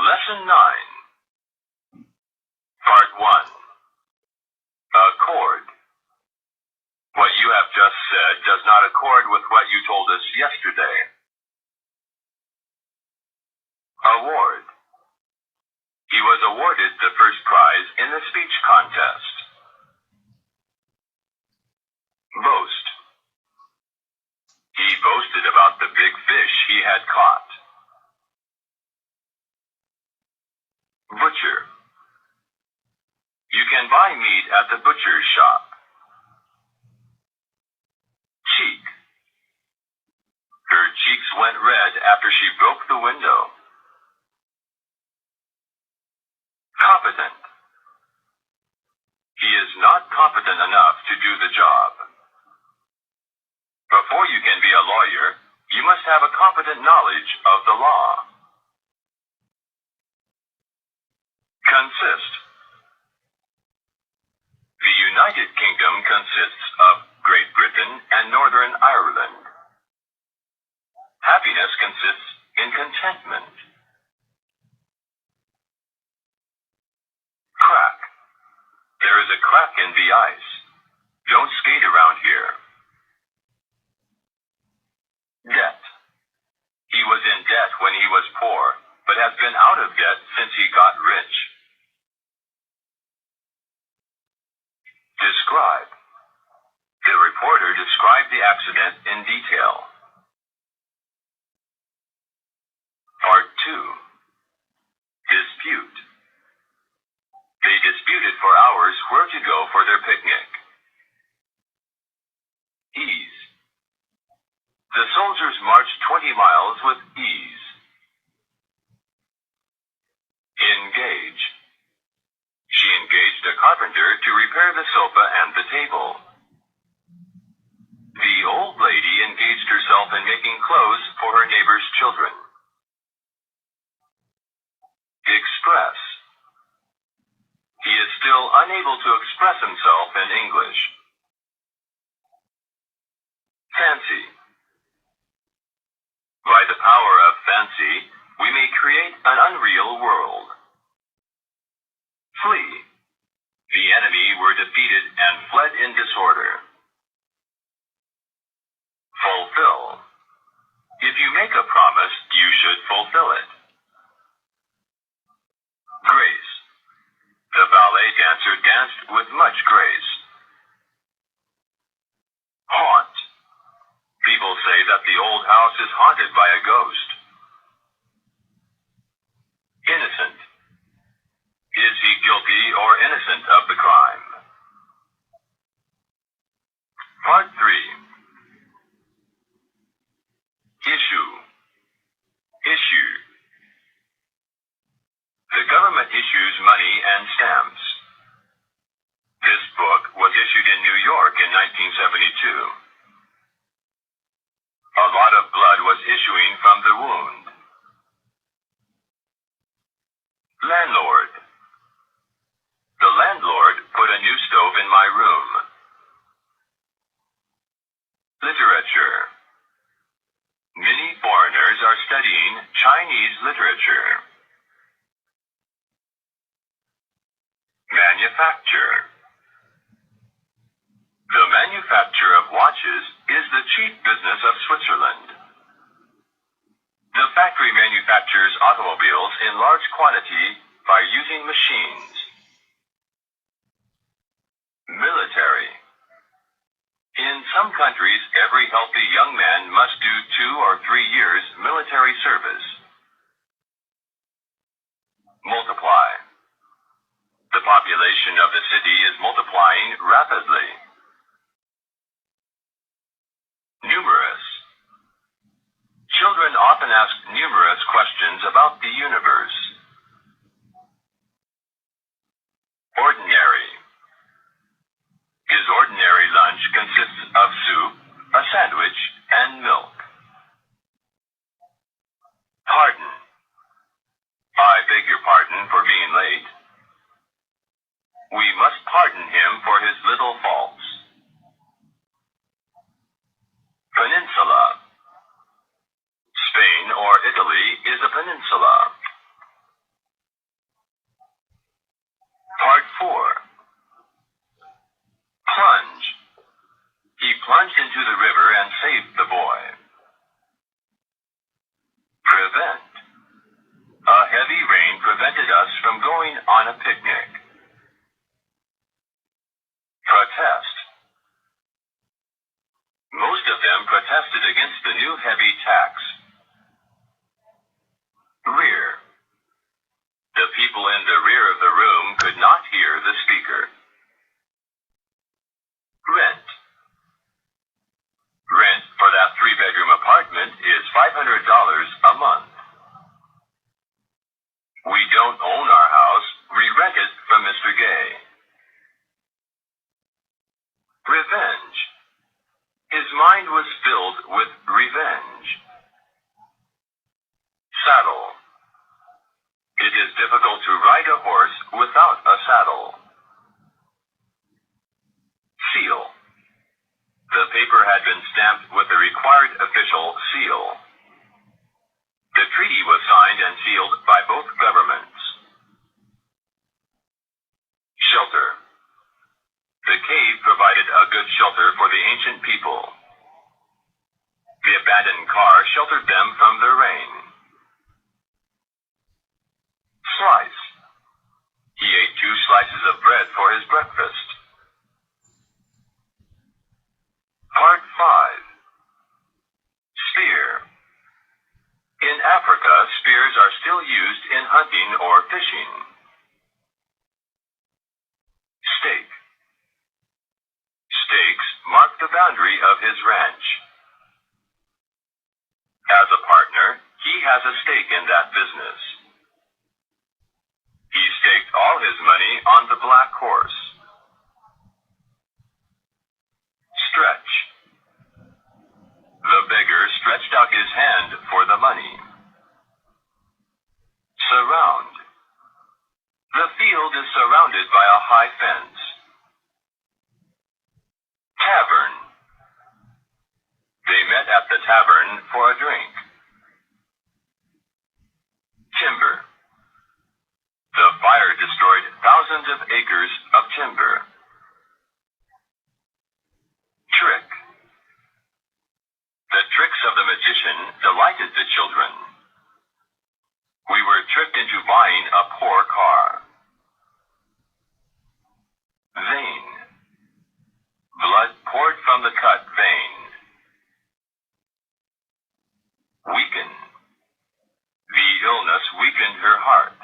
Lesson 9. Part 1. Accord. What you have just said does not accord with what you told us yesterday. Award. He was awarded the first prize in the speech contest. Boast. He boasted about the big fish he had caught. Butcher. You can buy meat at the butcher's shop. Cheek. Her cheeks went red after she broke the window. Competent. He is not competent enough to do the job. Before you can be a lawyer, you must have a competent knowledge of the law. Consist. The United Kingdom consists of Great Britain and Northern Ireland. Happiness consists in contentment. Crack. There is a crack in the ice. Don't skate around here. Debt. He was in debt when he was poor, but has been out of debt since he got rich. Describe. The reporter described the accident in detail. Part 2. Dispute. They disputed for hours where to go for their picnic. Ease. The soldiers marched 20 miles with ease. Engage. She engaged a carpenter to repair the sofa and the table. The old lady engaged herself in making clothes for her neighbor's children. Express. He is still unable to express himself in English. Fancy. By the power of fancy, we may create an unreal world. Flee. The enemy were defeated and fled in disorder. Fulfill. If you make a promise, you should fulfill it. Grace. The ballet dancer danced with much grace. Haunt. People say that the old house is haunted by a ghost. Innocent. Is he guilty or innocent of the crime? Part 3. Issue. Issue. The government issues money and stamps. This book was issued in New York in 1972. A lot of blood was issuing from the wound. Landlord. The landlord put a new stove in my room. Literature. Many foreigners are studying Chinese literature. Manufacture. The manufacture of watches is the chief business of Switzerland. The factory manufactures automobiles in large quantity by using machines. Military. In some countries, every healthy young man must do 2 or 3 years military service. Multiply. The population of the city is multiplying rapidly. Numerous. Children often ask numerous questions about the universe. Ordinary. His ordinary lunch consists of soup, a sandwich, and milk. Pardon. I beg your pardon for being late. We must pardon him for his little faults. Peninsula. Spain or Italy is a peninsula. Part 4. Plunge. He plunged into the river and saved the boy. Prevent. A heavy rain prevented us from going on a picnic. Protest. Most of them protested against the new heavy tax. Rear. The people in the rear of the room could not hear the speaker. Rent. Rent for that 3-bedroom apartment is $500 a month. We don't own our house, we rent it from Mr. Gay. Revenge. His mind was filled with revenge. Saddle. It is difficult to ride a horse without a saddle. Seal. The paper had been stamped with the required official seal. The treaty was signed and sealed by both governments. Shelter. The cave provided a good shelter for the ancient people. The abandoned car sheltered them from the rain. Slice. He ate 2 slices of bread for his breakfast. Part 5. Spear. In Africa, spears are still used in hunting or fishing. Stake. Stakes mark the boundary of his ranch. As a partner, he has a stake in that business. He staked all his money on the black horse. Stretch. The beggar stretched out his hand for the money. Surround. The field is surrounded by a high fence. Tavern. They met at the tavern for a drink. Timber. The fire destroyed thousands of acres of timber. Trick. The tricks of the magician delighted the children. We were tricked into buying a poor car. Vein. Blood poured from the cut vein. Weaken. The illness weakened her heart.